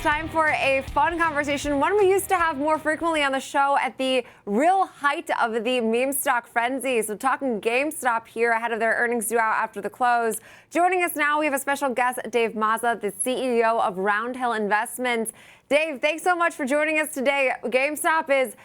time for a fun conversation, one we used to have more frequently on the show at the real height of the meme stock frenzy. So talking GameStop here ahead of their earnings due out after the close. Joining us now, we have a special guest, Dave Mazza, the CEO of Roundhill Investments. Dave, thanks so much for joining us today. GameStop is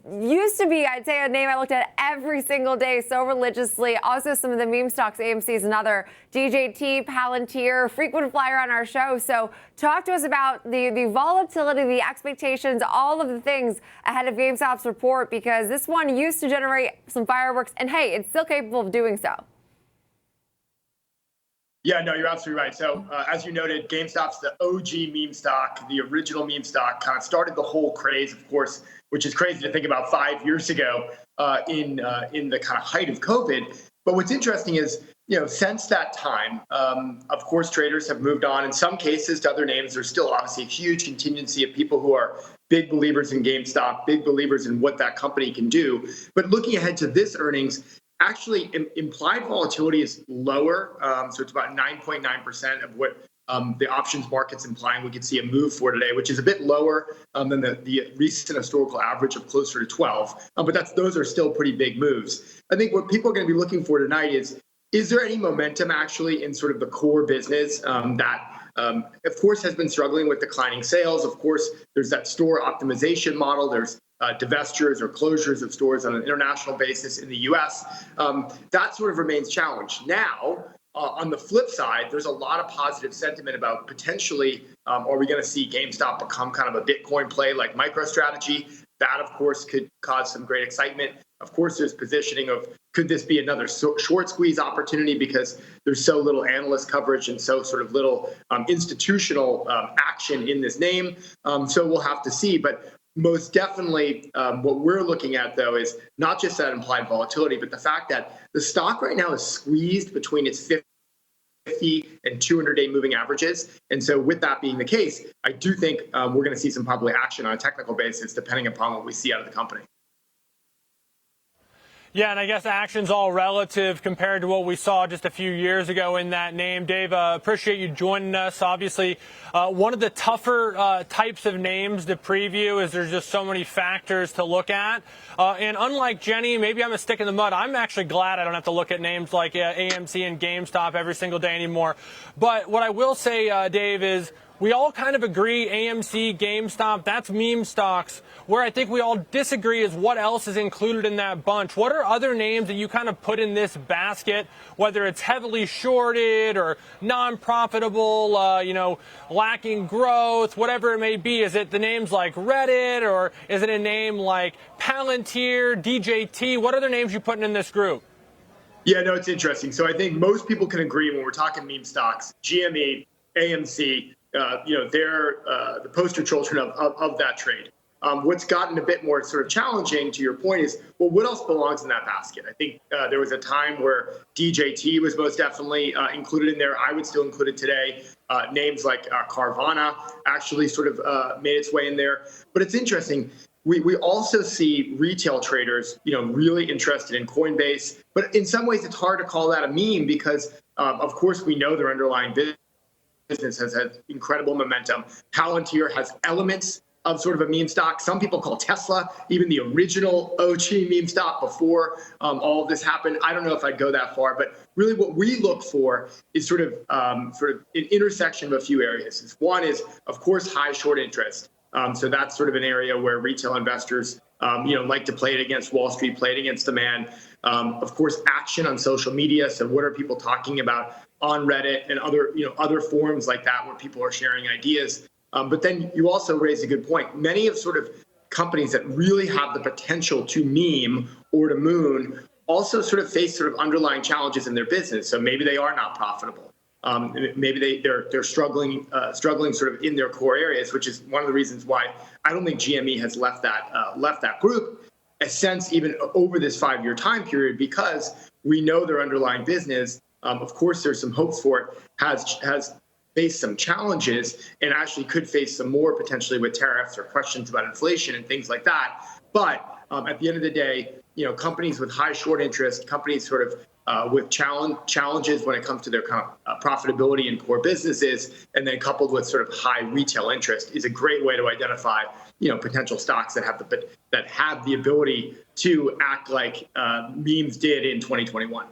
used to be, I'd say, a name I looked at every single day so religiously. Also, some of the meme stocks, AMC is another, DJT, Palantir, frequent flyer on our show. So talk to us about the volatility, the expectations, all of the things ahead of GameStop's report, because this one used to generate some fireworks, and hey, it's still capable of doing so. Yeah, no, you're absolutely right. So as you noted, GameStop's the OG meme stock, the original meme stock, kind of started the whole craze, of course, which is crazy to think about 5 years ago in the kind of height of COVID. But what's interesting is, since that time, of course, traders have moved on in some cases to other names. There's still obviously a huge contingency of people who are big believers in GameStop, big believers in what that company can do. But looking ahead to this earnings, actually, implied volatility is lower, so it's about 9.9% of what the options market's implying we could see a move for today, which is a bit lower than the recent historical average of closer to 12. But those are still pretty big moves. I think what people are going to be looking for tonight is there any momentum actually in sort of the core business that, of course, has been struggling with declining sales? Of course, there's that store optimization model. There's divestitures or closures of stores on an international basis in the U.S. That sort of remains challenged. Now, on the flip side, there's a lot of positive sentiment about potentially, are we going to see GameStop become kind of a Bitcoin play like MicroStrategy? That, of course, could cause some great excitement. Of course, there's positioning of, could this be another short squeeze opportunity because there's so little analyst coverage and so sort of little institutional action in this name. So we'll have to see. But most definitely, what we're looking at, though, is not just that implied volatility, but the fact that the stock right now is squeezed between its 50 and 200-day moving averages. And so with that being the case, I do think we're going to see some probably action on a technical basis, depending upon what we see out of the company. Yeah, and I guess action's all relative compared to what we saw just a few years ago in that name. Dave, appreciate you joining us. Obviously, one of the tougher types of names to preview is there's just so many factors to look at. And unlike Jenny, maybe I'm a stick in the mud. I'm actually glad I don't have to look at names like AMC and GameStop every single day anymore. But what I will say, Dave, is we all kind of agree AMC, GameStop, that's meme stocks. Where I think we all disagree is what else is included in that bunch. What are other names that you kind of put in this basket, whether it's heavily shorted or non-profitable, lacking growth, whatever it may be? Is it the names like Reddit, or is it a name like Palantir, DJT? What other names you putting in this group? Yeah, no, it's interesting. So I think most people can agree when we're talking meme stocks, GME, AMC, they're the poster children of that trade. What's gotten a bit more sort of challenging, to your point, is, well, what else belongs in that basket? I think there was a time where DJT was most definitely included in there. I would still include it today. Names like Carvana actually sort of made its way in there. But it's interesting. We also see retail traders, really interested in Coinbase. But in some ways, it's hard to call that a meme because, of course, we know their underlying business has had incredible momentum. Palantir has elements of sort of a meme stock. Some people call Tesla even the original OG meme stock before all of this happened. I don't know if I'd go that far, but really what we look for is sort of an intersection of a few areas. One is, of course, high short interest. So that's sort of an area where retail investors like to play it against Wall Street, play it against demand. Of course, action on social media. So what are people talking about on Reddit and other forums like that where people are sharing ideas? But then you also raise a good point. Many of sort of companies that really have the potential to meme or to moon also sort of face sort of underlying challenges in their business. So maybe they are not profitable. Maybe they're struggling sort of in their core areas, which is one of the reasons why I don't think GME has left that group a sense even over this 5-year time period, because we know their underlying business. Of course, there's some hopes for it, has faced some challenges and actually could face some more potentially with tariffs or questions about inflation and things like that. But at the end of the day, companies with high short interest, companies sort of with challenges when it comes to their kind of profitability in core businesses, and then coupled with sort of high retail interest, is a great way to identify potential stocks that have the ability to act like memes did in 2021.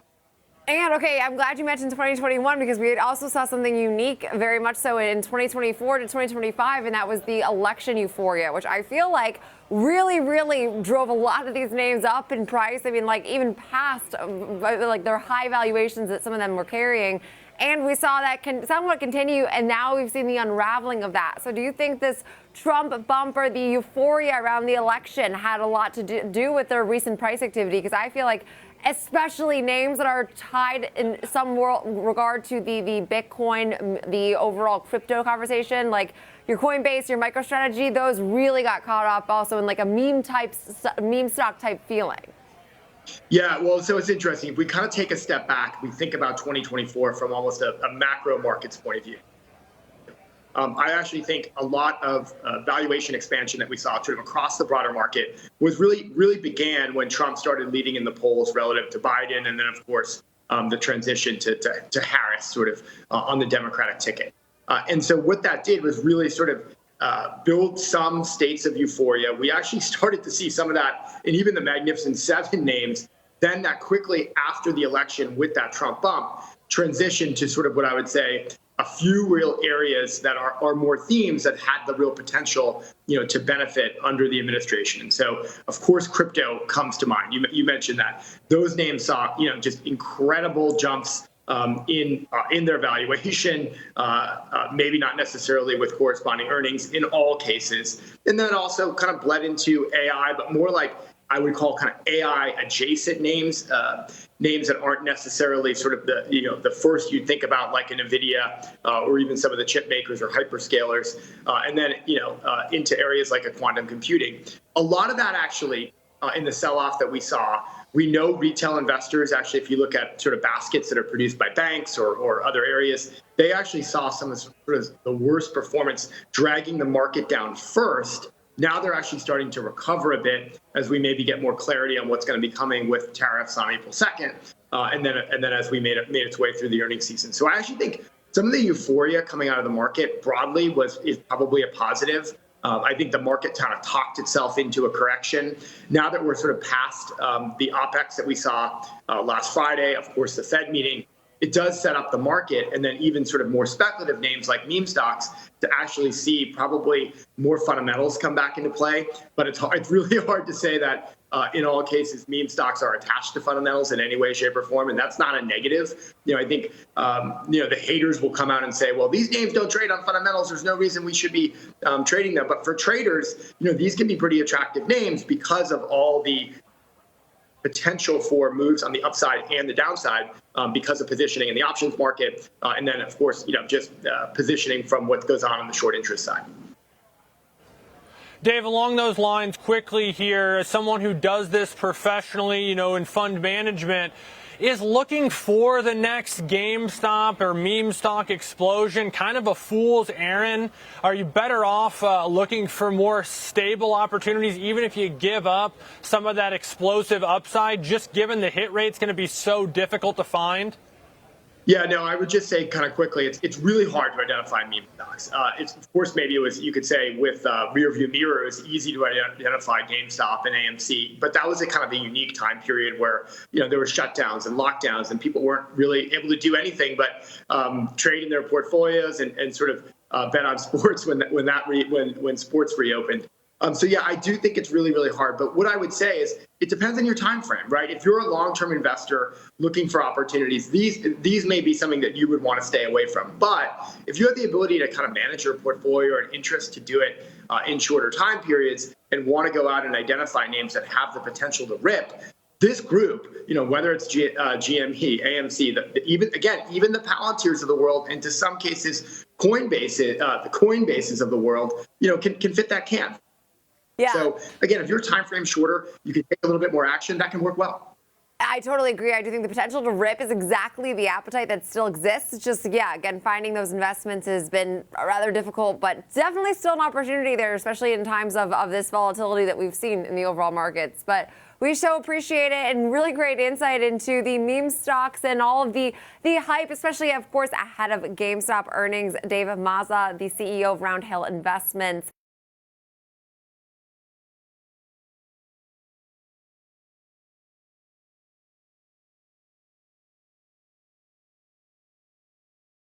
And okay, I'm glad you mentioned 2021 because we also saw something unique, very much so in 2024 to 2025, and that was the election euphoria, which I feel like really, really drove a lot of these names up in price. I mean, like even past like their high valuations that some of them were carrying. And we saw that somewhat continue, and now we've seen the unraveling of that. So do you think this Trump bumper, the euphoria around the election, had a lot to do with their recent price activity? Because I feel like especially names that are tied in some regard to the Bitcoin, the overall crypto conversation, like your Coinbase, your MicroStrategy, those really got caught up also in like a meme stock type feeling. Yeah, well, so it's interesting. If we kind of take a step back, we think about 2024 from almost a macro markets point of view. I actually think a lot of valuation expansion that we saw sort of across the broader market was really began when Trump started leading in the polls relative to Biden, and then of course the transition to Harris sort of on the Democratic ticket. And so what that did was really sort of build some states of euphoria. We actually started to see some of that in even the Magnificent Seven names. Then that quickly after the election with that Trump bump transitioned to sort of what I would say a few real areas that are more themes that had the real potential, to benefit under the administration. And so, of course, crypto comes to mind. You mentioned that. Those names saw, just incredible jumps in their valuation, maybe not necessarily with corresponding earnings in all cases. And then also kind of bled into AI, but more like I would call kind of AI adjacent names, names that aren't necessarily sort of the first you'd think about, like an NVIDIA or even some of the chip makers or hyperscalers, and then into areas like a quantum computing. A lot of that actually in the sell-off that we saw. We know retail investors, actually, if you look at sort of baskets that are produced by banks or other areas, they actually saw some of the worst performance, dragging the market down first. Now they're actually starting to recover a bit as we maybe get more clarity on what's going to be coming with tariffs on April 2nd, and then as we made its way through the earnings season. So I actually think some of the euphoria coming out of the market broadly is probably a positive. I think the market kind of talked itself into a correction. Now that we're sort of past the OPEX that we saw last Friday, of course, the Fed meeting, it does set up the market, and then even sort of more speculative names like meme stocks to actually see probably more fundamentals come back into play. But it's really hard to say that in all cases meme stocks are attached to fundamentals in any way, shape, or form, and that's not a negative. I think the haters will come out and say, well, these names don't trade on fundamentals. There's no reason we should be trading them. But for traders, these can be pretty attractive names because of all the potential for moves on the upside and the downside because of positioning in the options market. And then, of course, just positioning from what goes on the short interest side. Dave, along those lines, quickly here, as someone who does this professionally, in fund management, is looking for the next GameStop or meme stock explosion kind of a fool's errand? Are you better off looking for more stable opportunities, even if you give up some of that explosive upside, just given the hit rate's going to be so difficult to find? Yeah, no, I would just say kind of quickly, it's really hard to identify meme stocks. It's, of course, maybe it was, you could say with rear view mirror, it was easy to identify GameStop and AMC, but that was a kind of a unique time period where, there were shutdowns and lockdowns and people weren't really able to do anything but trade in their portfolios and sort of bet on sports when sports reopened. So yeah, I do think it's really, really hard. But what I would say is it depends on your time frame, right? If you're a long-term investor looking for opportunities, these may be something that you would want to stay away from. But if you have the ability to kind of manage your portfolio or an interest to do it in shorter time periods and want to go out and identify names that have the potential to rip, this group, whether it's GME, AMC, even the Palantirs of the world, and to some cases the Coinbases of the world, can fit that camp. Yeah. So again, if your time frame's shorter, you can take a little bit more action. That can work well. I totally agree. I do think the potential to rip is exactly the appetite that still exists. It's just, yeah, again, finding those investments has been rather difficult, but definitely still an opportunity there, especially in times of this volatility that we've seen in the overall markets. But we so appreciate it, and really great insight into the meme stocks and all of the hype, especially, of course, ahead of GameStop earnings. Dave Mazza, the CEO of Round Hill Investments.